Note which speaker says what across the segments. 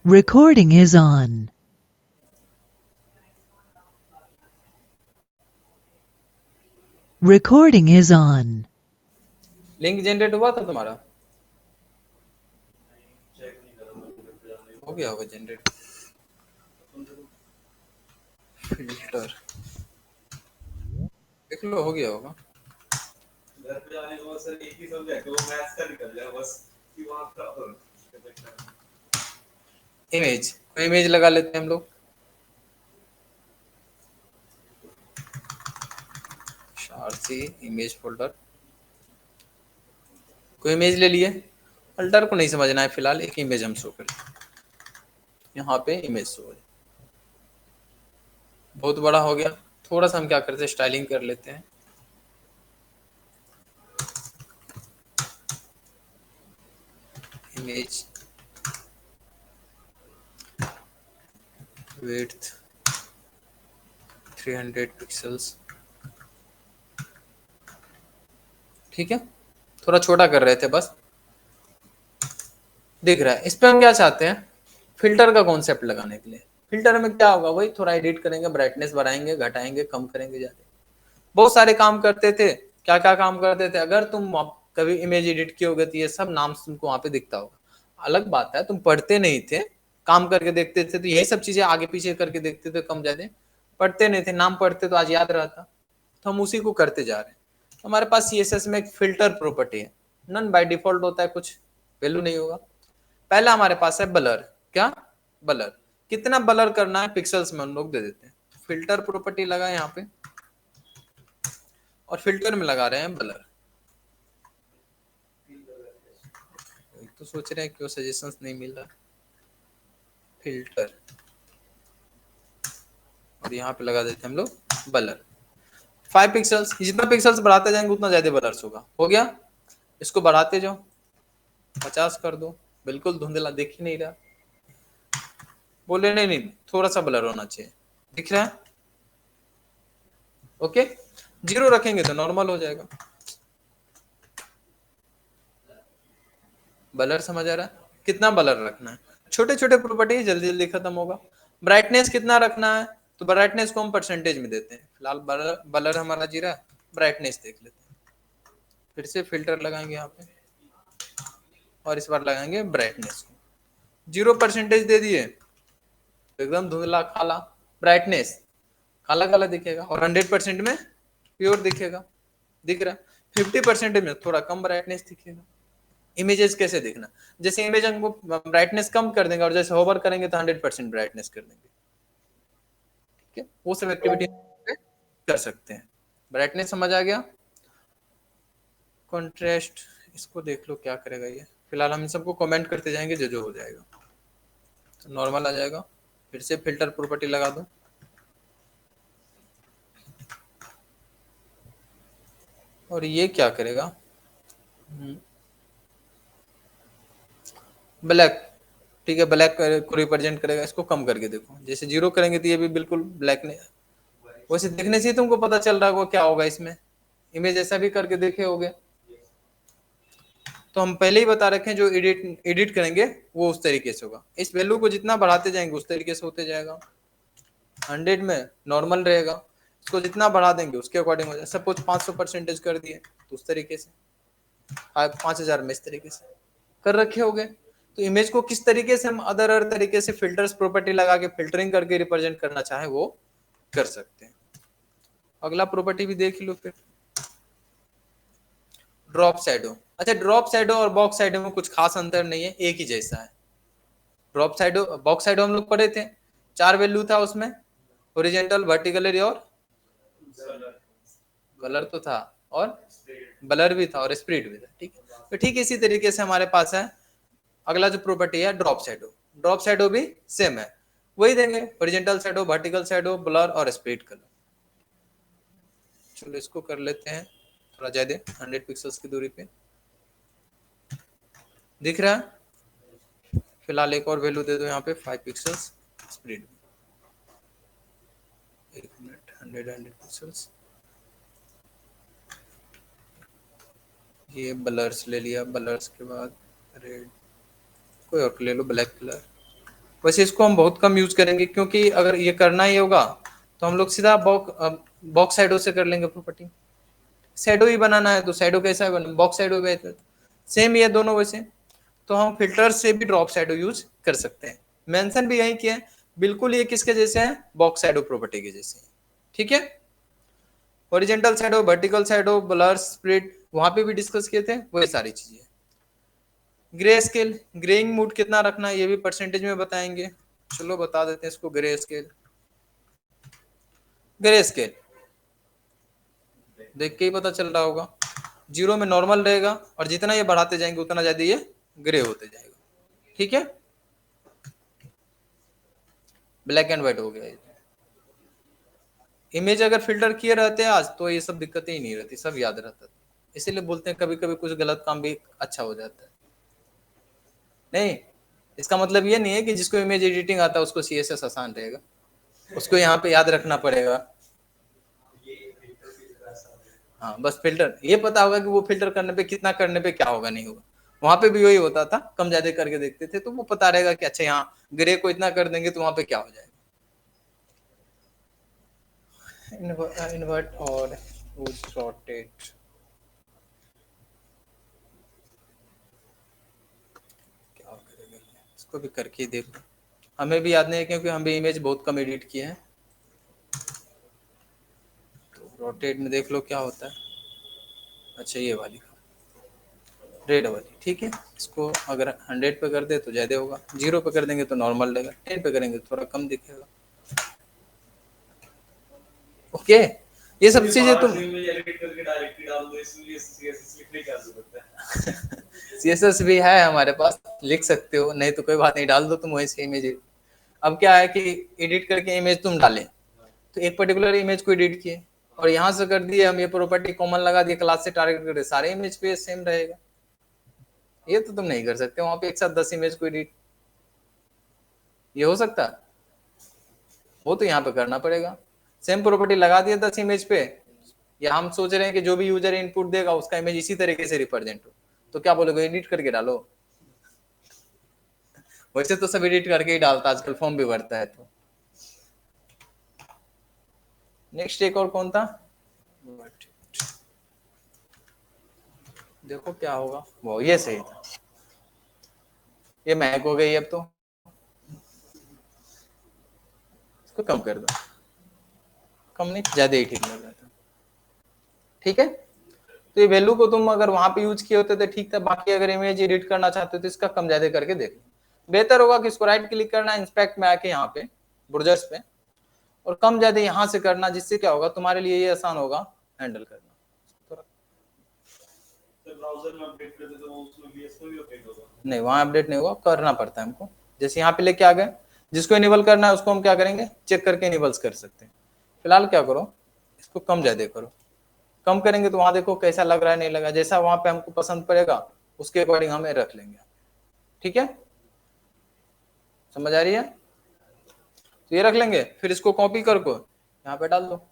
Speaker 1: Recording is on. Recording is on.
Speaker 2: Link generate हुआ था तुम्हारा? हो गया होगा जनरेट। फिल्टर देख लो, हो गया होगा। घर पे जाने के बाद सर एक ही सब्जेक्ट है, वो मैथ्स का निकल जाए बस कि वहां का इमेज, कोई इमेज लगा लेते हैं हम लोग। शारसी इमेज फोल्डर, कोई इमेज ले लिए। अल्टर को नहीं समझना है फिलहाल, एक इमेज हम शो करें। यहाँ पे इमेज शो है, बहुत बड़ा हो गया। थोड़ा सा हम क्या करते हैं, स्टाइलिंग कर लेते हैं। इमेज विड्थ 300 पिक्सल्स, ठीक है। थोड़ा छोटा कर रहे थे बस, दिख रहा है। इस पे हम क्या चाहते हैं, फिल्टर का कॉन्सेप्ट लगाने के लिए। फिल्टर में क्या होगा, वही थोड़ा एडिट करेंगे, ब्राइटनेस बढ़ाएंगे, घटाएंगे, कम करेंगे, ज्यादा। बहुत सारे काम करते थे। क्या क्या काम करते थे, अगर तुम कभी इमेज एडिट किए होगे तो ये सब नाम तुमको वहां पे दिखता होगा। अलग बात है तुम पढ़ते नहीं थे, काम करके देखते थे, तो यही सब चीजें आगे पीछे करके देखते थे, कम ज्यादा पढ़ते नहीं थे। नाम पढ़ते तो आज याद रहता, तो हम उसी को करते जा रहे हैं। तो हमारे पास सीएसएस में एक फिल्टर प्रॉपर्टी है, नन बाय डिफॉल्ट होता है, कुछ वैल्यू नहीं होगा। पहला हमारे पास है ब्लर। क्या? ब्लर। कितना ब्लर करना है पिक्सल्स में हम लोग दे देते हैं। फिल्टर प्रॉपर्टी लगा यहाँ पे, और फिल्टर में लगा रहे हैं ब्लर। तो सोच रहे हैं क्यों सजेशंस नहीं मिल रहा। फिल्टर, और यहाँ पे लगा देते हैं हम लोग ब्लर। 5 पिक्सल्स, जितना पिक्सल्स बढ़ाते जाएंगे उतना ज्यादा ब्लर्स होगा। हो गया, इसको बढ़ाते जाओ, 50 कर दो, बिल्कुल धुंधला दिख ही नहीं रहा। बोले नहीं नहीं, थोड़ा सा ब्लर होना चाहिए, दिख रहा है। ओके, 0 रखेंगे तो नॉर्मल हो जाएगा। ब्लर समझ आ रहा है? कितना ब्लर रखना है, छोटे छोटे प्रॉपर्टी जल्दी जल्दी खत्म होगा। ब्राइटनेस कितना रखना है, तो ब्राइटनेस को हम परसेंटेज में देते हैं। फिलहाल ब्लर हमारा 0, ब्राइटनेस देख लेते हैं। फिर से फिल्टर लगाएंगे यहाँ पे, और इस बार लगाएंगे ब्राइटनेस को 0% दे दिए, तो एकदम धुंधला काला ब्राइटनेस, काला काला दिखेगा। और 100% में प्योर दिखेगा, दिख रहा है। 50% में थोड़ा कम ब्राइटनेस दिखेगा। इमेजेस कैसे दिखना, जैसे इमेज हमको ब्राइटनेस कम कर देंगे, और जैसे होवर करेंगे तो 100% ब्राइटनेस कर देंगे, ठीक है। वो सब एक्टिविटी कर सकते हैं। ब्राइटनेस समझ आ गया। कॉन्ट्रास्ट, इसको देख लो क्या करेगा ये। फिलहाल हम इन सबको कमेंट करते जाएंगे, जो जो हो जाएगा तो नॉर्मल आ जाएगा। फिर से फिल्टर प्रॉपर्टी लगा दो, और ये क्या करेगा, ब्लैक, ठीक है, ब्लैक को रिप्रेजेंट करेगा। इसको कम करके देखो, जैसे 0 करेंगे तो ये भी बिल्कुल ब्लैक नहीं, वैसे देखने से ही तुमको पता चल रहा होगा क्या होगा इसमें। इमेज ऐसा भी करके देखे होगे, तो हम पहले ही बता रखे हैं, जो एडिट एडिट करेंगे वो उस तरीके से होगा। इस वैल्यू को जितना बढ़ाते जाएंगे उस तरीके से होते जाएगा। 100 में नॉर्मल रहेगा, इसको जितना बढ़ा देंगे उसके अकॉर्डिंग हो जाए। सपोज 500% कर दिए तो उस तरीके से, 5000 में इस तरीके से कर रखे होगे। तो इमेज को किस तरीके से हम अदर तरीके से फिल्टर्स प्रॉपर्टी लगा के फिल्टरिंग करके रिप्रेजेंट करना चाहे वो कर सकते हैं। अगला प्रॉपर्टी भी देख लो फिर, ड्रॉप शैडो। अच्छा, ड्रॉप शैडो और बॉक्स शैडो में कुछ खास अंतर नहीं है, एक ही जैसा है। ड्रॉप शैडो, बॉक्स शैडो हम लोग पढ़े थे, 4 वैल्यू था उसमें, ओरिजेंटल, वर्टिकल और कलर तो था, और ब्लर भी था, और स्प्लिट भी था, ठीक है। तो ठीक इसी तरीके से हमारे पास है अगला जो प्रॉपर्टी है ड्रॉप शैडो। ड्रॉप शैडो भी सेम है, वही देंगे, horizontal shadow, vertical shadow, blur और स्प्लिट कलर। चलो इसको कर लेते हैं थोड़ा ज्यादा, 100 पिक्सल्स की दूरी पे दिख रहा है। फिलहाल एक और वैल्यू दे दो यहाँ पे, 5 पिक्सल्स स्प्लिट, 1 मिनट, 100 पिक्सल्स। ये ब्लर्स ले लिया, ब्लर्स के बाद रेड, कोई और ले लो, ब्लैक कलर, वैसे इसको हम बहुत कम यूज करेंगे, क्योंकि अगर ये करना ही होगा तो हम लोग सीधा बॉक्स शैडो से कर लेंगे प्रॉपर्टी। शैडो ही बनाना है तो शैडो कैसा बना, बॉक्स शैडो बेहतर। सेम ये दोनों वैसे, तो हम फिल्टर से भी ड्रॉप शैडो यूज कर सकते हैं। मेंशन भी यही किया है, बिल्कुल ये किसके जैसे है, बॉक्स शैडो प्रॉपर्टी के जैसे। ठीक है, horizontal shadow, vertical shadow, blur, split, वहां पे भी डिस्कस किए थे वही सारी चीजें। ग्रे स्केल, ग्रेइंग मूड कितना रखना है ये भी परसेंटेज में बताएंगे। चलो बता देते हैं इसको। ग्रे स्केल, ग्रे स्केल देख के ही पता चल रहा होगा, 0 में नॉर्मल रहेगा और जितना ये बढ़ाते जाएंगे उतना ज्यादा ये ग्रे होते जाएगा। ठीक है, ब्लैक एंड व्हाइट हो गया। इमेज अगर फिल्टर किए रहते हैं आज तो ये सब दिक्कतें ही नहीं रहती, सब याद रहता था। इसीलिए बोलते हैं कभी कभी कुछ गलत काम भी अच्छा हो जाता है। नहीं, इसका मतलब ये नहीं है कि जिसको इमेज एडिटिंग आता है उसको सीएसएस आसान रहेगा, उसको यहाँ पे याद रखना पड़ेगा। हाँ, बस फिल्टर ये पता होगा कि वो फिल्टर करने पे कितना, करने पे क्या होगा नहीं होगा। वहां पे भी वही होता था, कम ज्यादा करके देखते थे तो वो पता रहेगा कि अच्छा यहाँ ग्रे को इतना कर देंगे तो वहां पे क्या हो जाएगा। इन्वर्ट और रोटेट, क्या करेगा इसको भी करके देखो। हमें भी याद नहीं है क्योंकि हम भी इमेज बहुत कम एडिट किए हैं। तो रोटेट में देख लो क्या होता है। अच्छा ये वाली रेड वाली, ठीक है। इसको अगर 100 पे कर दे तो ज्यादा होगा, 0 पे कर देंगे तो नॉर्मल रहेगा, 10 पे करेंगे तो थोड़ा कम दिखेगा। ओके, ये सब चीजें तुम सीएसएस भी है हमारे पास, लिख सकते हो, नहीं तो कोई बात नहीं, डाल दो तुम वैसे इमेज। अब क्या है कि एडिट करके इमेज तुम डाले तो एक पर्टिकुलर इमेज को एडिट किए और यहाँ से कर दिए हम ये प्रॉपर्टी कॉमन लगा दिए, क्लास से टारगेट कर दिए, सारे इमेज पे सेम रहेगा। ये तो तुम नहीं कर सकते वहां पे एक साथ 10 इमेज को एडिट, ये हो सकता है? वो तो यहाँ पे करना पड़ेगा। सेम प्रॉपर्टी लगा दिया 10 इमेज पे, या हम सोच रहे हैं कि जो भी यूजर इनपुट देगा उसका इमेज इसी तरीके से रिप्रेजेंट हो, तो क्या बोलोगे, एडिट करके डालो। वैसे तो सब एडिट करके ही डालता आजकल, फॉर्म भी भरता है। तो नेक्स्ट एक और कौन था, देखो क्या होगा, वो ये सही था। ये महक हो गई, अब तो इसको कम कर दो, कम नहीं ज्यादा ही ठीक लग रहा था। ठीक है, तो ये वैल्यू को तुम अगर वहां पे यूज किए होते तो ठीक था, बाकी अगर इमेज एडिट करना चाहते हो तो इसका कम ज्यादा करके देख लो। बेहतर होगा कि इसको राइट क्लिक करना, इंस्पेक्ट में आके यहाँ पे ब्राउजर्स पे, और कम ज्यादा यहाँ से करना, जिससे क्या होगा तुम्हारे लिए ये आसान होगा हैंडल करना। ब्राउजर में अपडेट कर देते हो उसमें भी इसमें भी अपडेट होगा? नहीं, वहां अपडेट नहीं होगा, करना पड़ता है हमको। जैसे यहाँ पे लेके आ गए, जिसको इनेबल करना है उसको हम क्या करेंगे, चेक करके इनेबल्स कर सकते हैं। फिलहाल क्या करो, इसको कम ज्यादा करो। कम करेंगे तो वहां देखो कैसा लग रहा है, नहीं लगा, जैसा वहां पे हमको पसंद पड़ेगा उसके अकॉर्डिंग हमें रख लेंगे। ठीक है, समझ आ रही है? तो ये रख लेंगे, फिर इसको कॉपी कर को यहाँ पे डाल दो।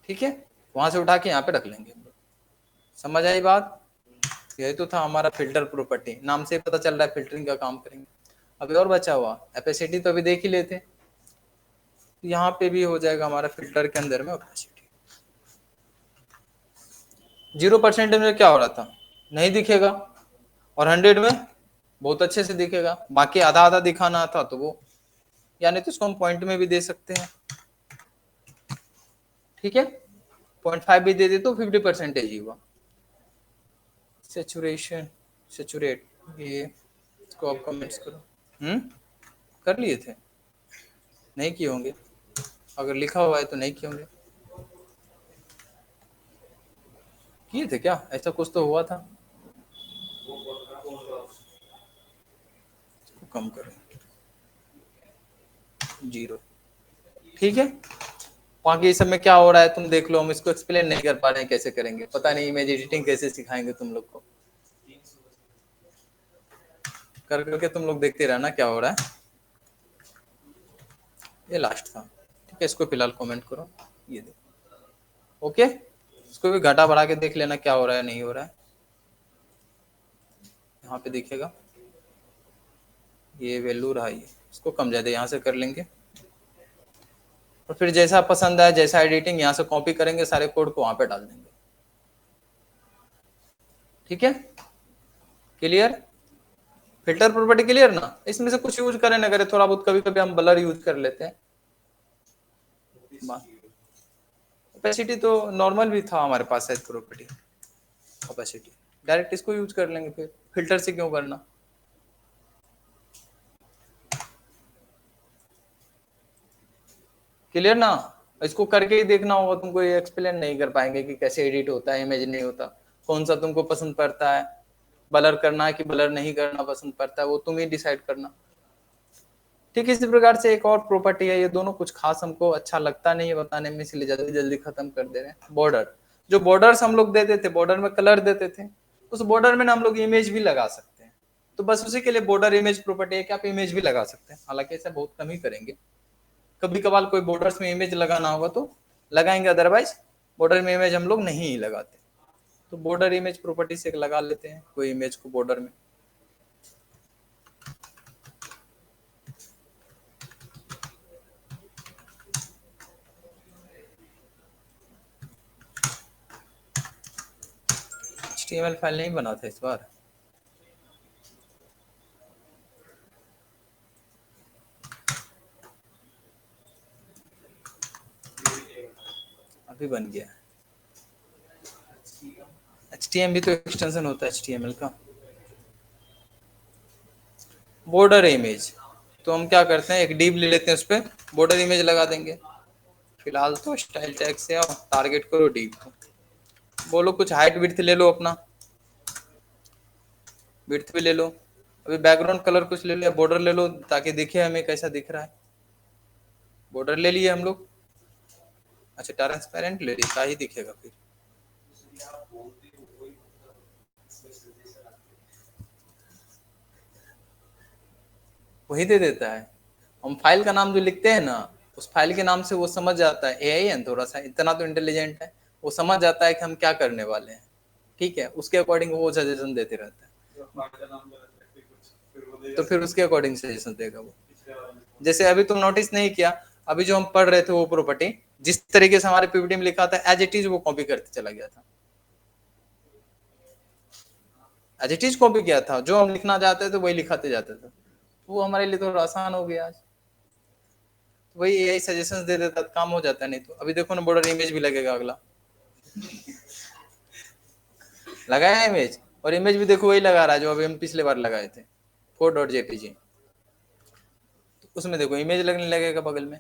Speaker 2: ठीक है, वहां से उठा के यहाँ पे रख लेंगे। समझ आई बात? यही तो था हमारा फिल्टर प्रॉपर्टी, नाम से पता चल रहा है फिल्टरिंग का काम करेंगे। अभी और बचा हुआ एपेसिटी, तो अभी देख ही लेते। यहाँ पे भी हो जाएगा हमारा फिल्टर के अंदर में ओपेसिटी। 0% में क्या हो रहा था, नहीं दिखेगा, और 100 में बहुत अच्छे से दिखेगा। बाकी आधा आधा दिखाना था तो वो, यानी तो इसको हम पॉइंट में भी दे सकते हैं। ठीक है, 0.5 भी दे दे तो 50% ही हुआ। सेचुरेशन, सेचुरेट, ये इसको आप कमेंट्स करो। कर लिए थे, नहीं किए होंगे, अगर लिखा हुआ है तो नहीं किए होंगे। किए थे क्या, ऐसा कुछ तो हुआ था। इसको कम करें 0। ठीक है, बाकी इस सब में क्या हो रहा है तुम देख लो, हम इसको एक्सप्लेन नहीं कर पा रहे हैं, कैसे करेंगे पता नहीं, इमेज एडिटिंग कैसे सिखाएंगे तुम लोग को, कर करके तुम लोग देखते रहना क्या हो रहा है। ये लास्ट था, ठीक है, इसको फिलहाल कमेंट करो, ये देखो। ओके, इसको भी घटा बढ़ा के देख लेना क्या हो रहा है नहीं हो रहा है। यहाँ पे दिखेगा ये वैल्यू रहा, ये इसको कम ज्यादा यहाँ से कर लेंगे और फिर जैसा पसंद आए जैसा एडिटिंग यहाँ से कॉपी करेंगे, सारे कोड को वहां पे डाल देंगे। ठीक है, क्लियर? फिल्टर प्रॉपर्टी क्लियर ना? इसमें से कुछ यूज करें ना करें, थोड़ा बहुत कभी कभी हम ब्लर यूज कर लेते हैं। ओपेसिटी तो नॉर्मल भी था हमारे पास है प्रॉपर्टी, ओपेसिटी डायरेक्ट इसको यूज कर लेंगे, फिर फिल्टर से क्यों करना। क्लियर ना? इसको करके ही देखना होगा तुमको, ये एक्सप्लेन नहीं कर पाएंगे कि कैसे एडिट होता है, इमेज नहीं होता, कौन सा तुमको पसंद पड़ता है, ब्लर करना है कि ब्लर नहीं करना पसंद पड़ता है, वो तुम ही डिसाइड करना। ठीक है, इसी प्रकार से एक और प्रॉपर्टी है, ये दोनों कुछ खास हमको अच्छा लगता नहीं है बताने में, इसलिए जल्दी जल्दी खत्म कर दे रहे हैं। बॉर्डर, जो बॉर्डर्स हम लोग देते थे, बॉर्डर में कलर देते थे, उस बॉर्डर में ना हम लोग इमेज भी लगा सकते हैं। तो बस उसी के लिए बॉर्डर इमेज प्रॉपर्टी है कि आप इमेज भी लगा सकते हैं, हालांकि ऐसा बहुत कम ही करेंगे, कभी कभार कोई बॉर्डर्स में इमेज लगाना होगा तो लगाएंगे, अदरवाइज बॉर्डर में इमेज हम लोग नहीं लगाते। तो बॉर्डर इमेज प्रॉपर्टी से लगा लेते हैं कोई इमेज को बॉर्डर में। HTML फाइल नहीं बना था इस बार, अभी बन गया। HTML भी तो एक्सटेंशन होता है HTML का। बॉर्डर इमेज, तो हम क्या करते हैं, एक डिव ले लेते हैं, उस पर बॉर्डर इमेज लगा देंगे। फिलहाल तो स्टाइल टैग से आओ, टारगेट करो डिव को, बोलो कुछ हाइट विड्थ ले लो, अपना विड्थ भी ले लो, अभी बैकग्राउंड कलर कुछ ले लो, बॉर्डर ले लो ताकि दिखे हमें कैसा दिख रहा है। बॉर्डर ले लिए हम लोग, अच्छा ट्रांसपेरेंट ले लिया, क्या ही दिखेगा फिर। वही दे देता है, हम फाइल का नाम जो लिखते हैं ना, उस फाइल के नाम से वो समझ जाता है, एआई है थोड़ा सा, इतना तो इंटेलिजेंट है, वो समझ जाता है कि हम क्या करने वाले हैं। ठीक है, उसके अकॉर्डिंग वो सजेशन देते रहता है, तो फिर उसके अकॉर्डिंग सजेशन देगा वो। जैसे अभी तुम नोटिस नहीं किया, अभी जो हम पढ़ रहे थे वो प्रॉपर्टी जिस तरीके से हमारे पीपीटी में लिखा था एज इट इज वो कॉपी करते चला गया था, एज इट इज कॉपी किया था, जो हम लिखना चाहते थे वही लिखाते जाते थे, वो हमारे लिए थोड़ा आसान हो गया आज। वही एआई सजेशंस दे देता, काम हो जाता है। नहीं तो अभी देखो ना, बॉर्डर इमेज भी लगेगा अगला, लगाया इमेज, और इमेज भी देखो वही लगा रहा है जो अभी हम पिछले बार लगाए थे 4.jpg, तो उसमें देखो इमेज लगने लगेगा बगल में।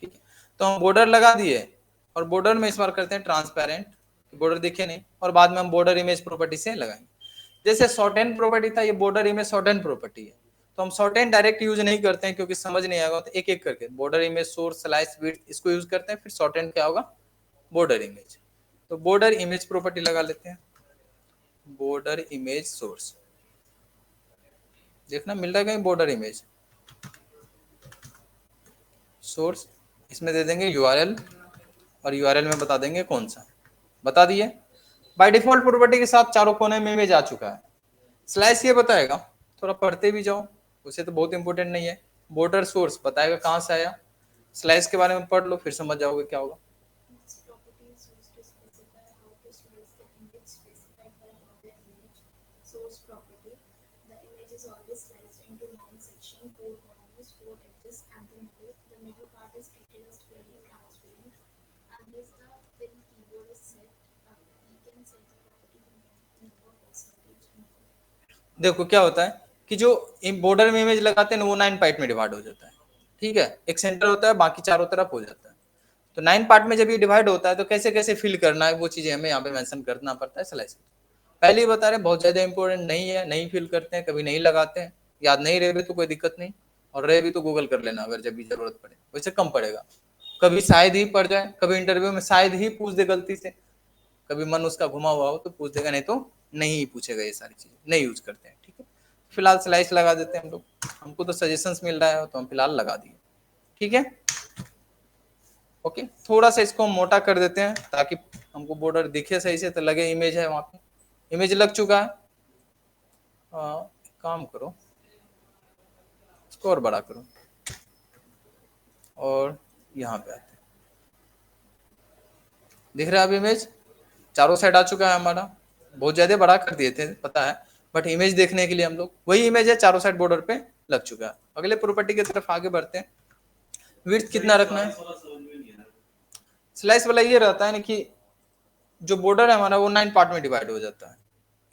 Speaker 2: ठीक है, तो हम बॉर्डर लगा दिए, और बॉर्डर में इस बार करते हैं ट्रांसपेरेंट, बॉर्डर दिखे नहीं, और बाद में हम बॉर्डर इमेज प्रॉपर्टी से लगाएंगे। जैसे शॉर्ट एंड प्रॉपर्टी था, ये border image short and property है, तो हम शॉर्ट एंड डायरेक्ट यूज नहीं करते हैं क्योंकि समझ नहीं आएगा, तो एक एक करके border image source slice width इसको यूज करते हैं, फिर शॉर्ट एंड क्या होगा, बॉर्डर इमेज। तो बॉर्डर इमेज प्रॉपर्टी लगा लेते हैं, बॉर्डर इमेज सोर्स, देखना मिल रहा है कहीं बॉर्डर इमेज सोर्स, इसमें दे देंगे यूआरएल, और यूआरएल में बता देंगे कौन सा, बता दिए। बाय डिफॉल्ट प्रॉपर्टी के साथ चारों कोने में इमेज आ चुका है। स्लाइस ये बताएगा, थोड़ा पढ़ते भी जाओ, उसे तो बहुत इंपॉर्टेंट नहीं है। बॉर्डर सोर्स बताएगा कहाँ से आया, स्लाइस के बारे में पढ़ लो फिर समझ जाओगे क्या होगा। देखो क्या होता है कि जो बॉर्डर में इमेज लगाते हैं ना, वो 9 पार्ट में डिवाइड हो जाता है। ठीक है, एक सेंटर होता है, बाकी चारों तरफ हो जाता है। तो 9 पार्ट में जब ये डिवाइड होता है तो कैसे कैसे फिल करना है वो चीजें हमें यहाँ पे मेंशन करना पड़ता है स्लाइस। पहले ही बता रहे बहुत ज्यादा इंपॉर्टेंट नहीं है, नहीं फिल करते हैं, कभी नहीं लगाते हैं, याद नहीं रहे भी तो कोई दिक्कत नहीं, और रहे भी तो गूगल कर लेना अगर जब भी जरूरत पड़े, वैसे कम पड़ेगा, कभी शायद ही पड़ जाए, कभी इंटरव्यू में शायद ही पूछ दे गलती से, कभी मन उसका घुमा हुआ हो तो पूछ देगा, नहीं तो नहीं पूछेगा, ये सारी चीजें नहीं यूज करते हैं। ठीक है, फिलहाल स्लाइस लगा देते हैं हम लोग, हमको तो सजेशंस मिल रहा है तो हम फिलहाल लगा दिए। ठीक है, ओके, थोड़ा सा इसको हम मोटा कर देते हैं ताकि हमको बॉर्डर दिखे सही से, तो लगे इमेज है वहां पे। इमेज लग चुका है। काम करो, इसको और बड़ा करो, और यहाँ पे आते हैं। दिख रहा है अब इमेज? चारों साइड आ चुका है हमारा। बहुत ज्यादा बड़ा कर दिए थे पता है, बट इमेज देखने के लिए हम लोग, वही इमेज है चारों साइड बॉर्डर पे लग चुका है। अगले प्रॉपर्टी की तरफ आगे बढ़ते हैं। विड्थ कितना रखना है? स्लाइस वाला ये रहता है ना कि जो बॉर्डर है हमारा वो 9 पार्ट में डिवाइड हो जाता है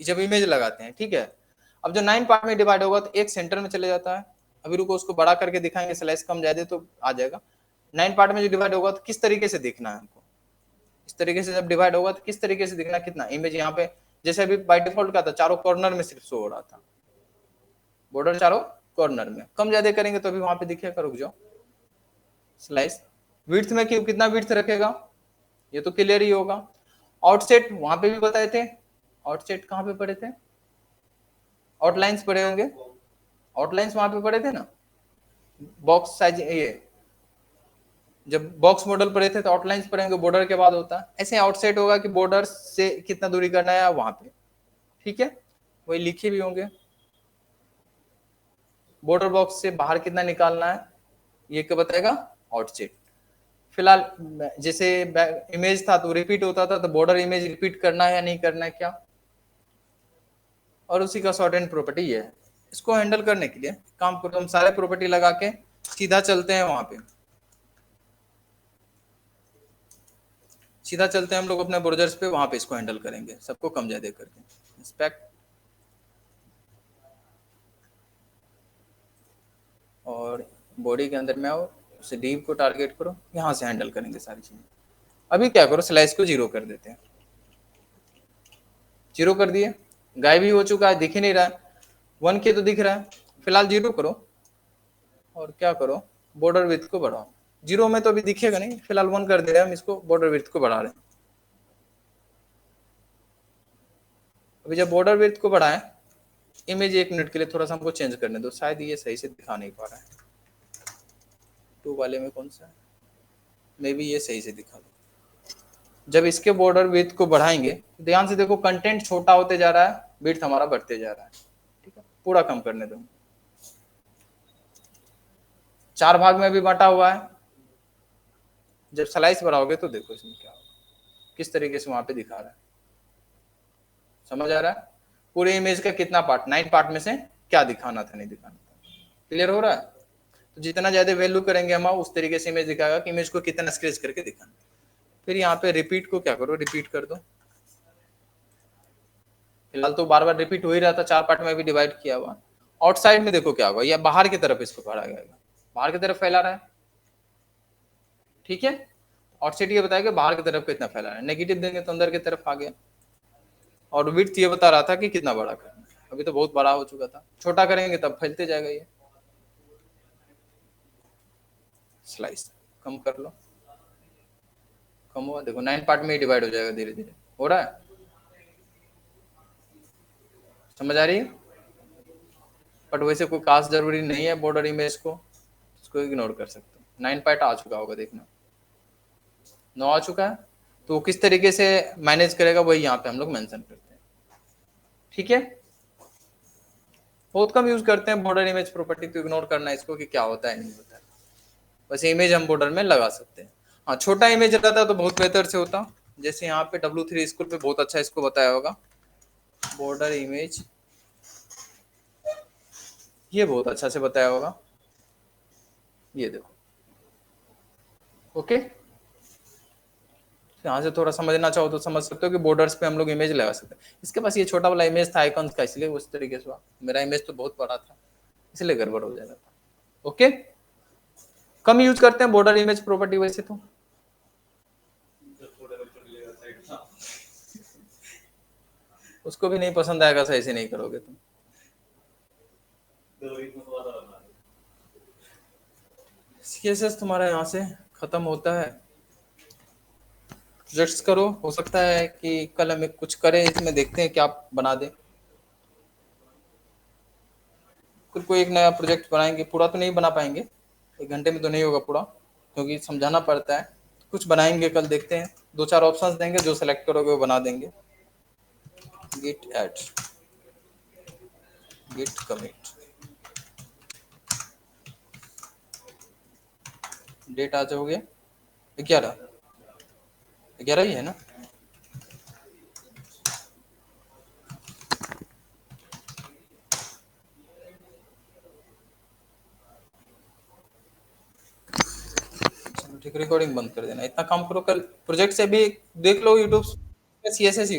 Speaker 2: जब इमेज लगाते हैं, ठीक है। अब जो 9 पार्ट में डिवाइड होगा तो एक सेंटर में चले जाता है। अभी रुको, उसको बड़ा करके दिखाएंगे, स्लाइस कम ज्यादा तो आ जाएगा। 9 पार्ट में जो डिवाइड होगा तो किस तरीके से देखना है हमको, इस तरीके से जब डिवाइड होगा तो किस तरीके से दिखना, कितना इमेज यहाँ पे, जैसे अभी बाय डिफॉल्ट का था चारों कॉर्नर में सिर्फ शो हो रहा था बॉर्डर, चारों कॉर्नर में। कम ज्यादा करेंगे तो अभी वहां पे दिखेगा, रुक जाओ। स्लाइस विड्थ में कितना विड्थ रखेगा, ये तो क्लियर ही होगा। आउटसेट वहां पे भी बताए थे, आउटसेट कहाँ पे पढ़े थे? आउटलाइंस पढ़े होंगे, आउटलाइंस वहां पे पढ़े थे ना। बॉक्स साइज, ये जब बॉक्स मॉडल पढ़े थे तो आउटलाइंस पढ़ेंगे, बॉर्डर के बाद होता है। ऐसे आउटसेट होगा कि बॉर्डर से कितना दूरी करना है वहां पे, ठीक है, वही लिखे भी होंगे। बॉर्डर बॉक्स से बाहर कितना निकालना है ये क्या बताएगा? आउटसेट। फिलहाल जैसे इमेज था तो रिपीट होता था, तो बॉर्डर इमेज रिपीट करना है या नहीं करना है क्या, और उसी का शॉर्ट एंड प्रॉपर्टी ये है। इसको हैंडल करने के लिए काम करो, हम सारे प्रॉपर्टी लगा के सीधा चलते हैं वहां पे, सीधा चलते हैं हम लोग अपने ब्राउजर्स पे, वहां पे इसको हैंडल करेंगे सबको कम ज्यादा करके। इंस्पेक्ट, और बॉडी के अंदर में आओ, उसे डीप को टारगेट करो, यहाँ से हैंडल करेंगे सारी चीजें। अभी क्या करो, स्लाइस को 0 कर देते हैं। 0 कर दिए, गायब भी हो चुका है, दिख ही नहीं रहा है। 1 के तो दिख रहा है, फिलहाल 0 करो, और क्या करो, बॉर्डर विड्थ को बढ़ाओ। 0 में तो अभी दिखेगा नहीं, फिलहाल 1 कर दे रहे हैं हम, इसको बॉर्डर विड्थ को बढ़ा रहे हैं। अभी जब बॉर्डर विड्थ को बढ़ाएं, इमेज 1 मिनट के लिए थोड़ा सा हमको चेंज करने दो, शायद ये सही से दिखा नहीं पा रहा है। 2 वाले में कौन सा है, मे बी ये सही से दिखा दो। जब इसके बॉर्डर विड्थ को बढ़ाएंगे, ध्यान से देखो, कंटेंट छोटा होते जा रहा है, विड्थ हमारा बढ़ते जा रहा है, ठीक है। पूरा कम करने दो, 4 भाग में भी बांटा हुआ है। जब स्लाइस बढ़ाओगे तो देखो इसमें क्या होगा, किस तरीके से वहां पे दिखा रहा है, समझ आ रहा है? पूरे इमेज का कितना पार्ट, 9 पार्ट में से क्या दिखाना था नहीं दिखाना था, क्लियर हो रहा है? तो जितना ज्यादा वैल्यू करेंगे हम, उस तरीके से इमेज दिखाएगा कि इमेज को कितना स्क्रेच करके दिखाना। फिर यहाँ पे रिपीट को क्या करो, रिपीट कर दो। फिलहाल तो बार बार रिपीट हो ही रहा था, 4 पार्ट में भी डिवाइड किया हुआ। आउटसाइड में देखो क्या होगा, या बाहर की तरफ इसको बढ़ा जाएगा, बाहर की तरफ फैला रहा है, ठीक है। आउटसाइड ये बताएगा बाहर की तरफ कितना फैला रहा है, नेगेटिव देंगे तो अंदर की तरफ आ गया। और विड्थ ये बता रहा था कि कितना बड़ा करना है, अभी तो बहुत बड़ा हो चुका था, छोटा करेंगे तब फैलते जाएगा ये। स्लाइस कम कर लो, कम हुआ देखो, 9 पार्ट में ही डिवाइड हो जाएगा, धीरे धीरे हो रहा है, समझ आ रही है? बट वैसे कोई खास जरूरी नहीं है बॉर्डर इमेज को, इसको इग्नोर कर सकते हो। 9 पार्ट आ चुका होगा, देखना 9 आ चुका है, तो वो किस तरीके से मैनेज करेगा वही यहाँ पे हम लोग मेंशन करते हैं, ठीक है। बहुत कम यूज करते हैं बॉर्डर इमेज प्रॉपर्टी, तो इग्नोर करना है इसको कि क्या होता है नहीं होता है। बस इमेज हम बॉर्डर में लगा सकते हैं। हाँ, छोटा इमेज रहता तो बहुत बेहतर से होता, जैसे यहाँ पे W3 स्कूल पे बहुत अच्छा इसको बताया होगा, बॉर्डर इमेज, ये बहुत अच्छा से बताया होगा, ये देखो, ओके। यहाँ से थोड़ा समझना चाहो तो समझ सकते हो कि बॉर्डर्स पे हम लोग इमेज लगा सकते हैं। इसके पास ये छोटा वाला इमेज था आइकॉन्स का, इसलिए उस तरीके से हुआ। मेरा इमेज तो बहुत बड़ा था, इसलिए गड़बड़ हो जाएगा, ओके। कम यूज करते हैं बॉर्डर इमेज प्रॉपर्टी वैसे तो, उसको भी नहीं पसंद आएगा सही से नहीं करोगे तुम। सीएसएस तुम्हारा यहाँ से खत्म होता है, प्रोजेक्ट्स करो, हो सकता है कि कल हमें कुछ करें इसमें, देखते हैं क्या बना दे। फिर कोई एक नया प्रोजेक्ट बनाएंगे, पूरा तो नहीं बना पाएंगे, 1 घंटे में तो नहीं होगा पूरा, क्योंकि समझाना पड़ता है, कुछ बनाएंगे, कल देखते हैं, 2-4 ऑप्शंस देंगे, जो सेलेक्ट करोगे वो बना देंगे। Git add, git commit, date आज हो गया 11, 11 ही है ना। चलो ठीक, रिकॉर्डिंग बंद कर देना, इतना काम करो, कल प्रोजेक्ट से भी देख लो यूट्यूब पे CSS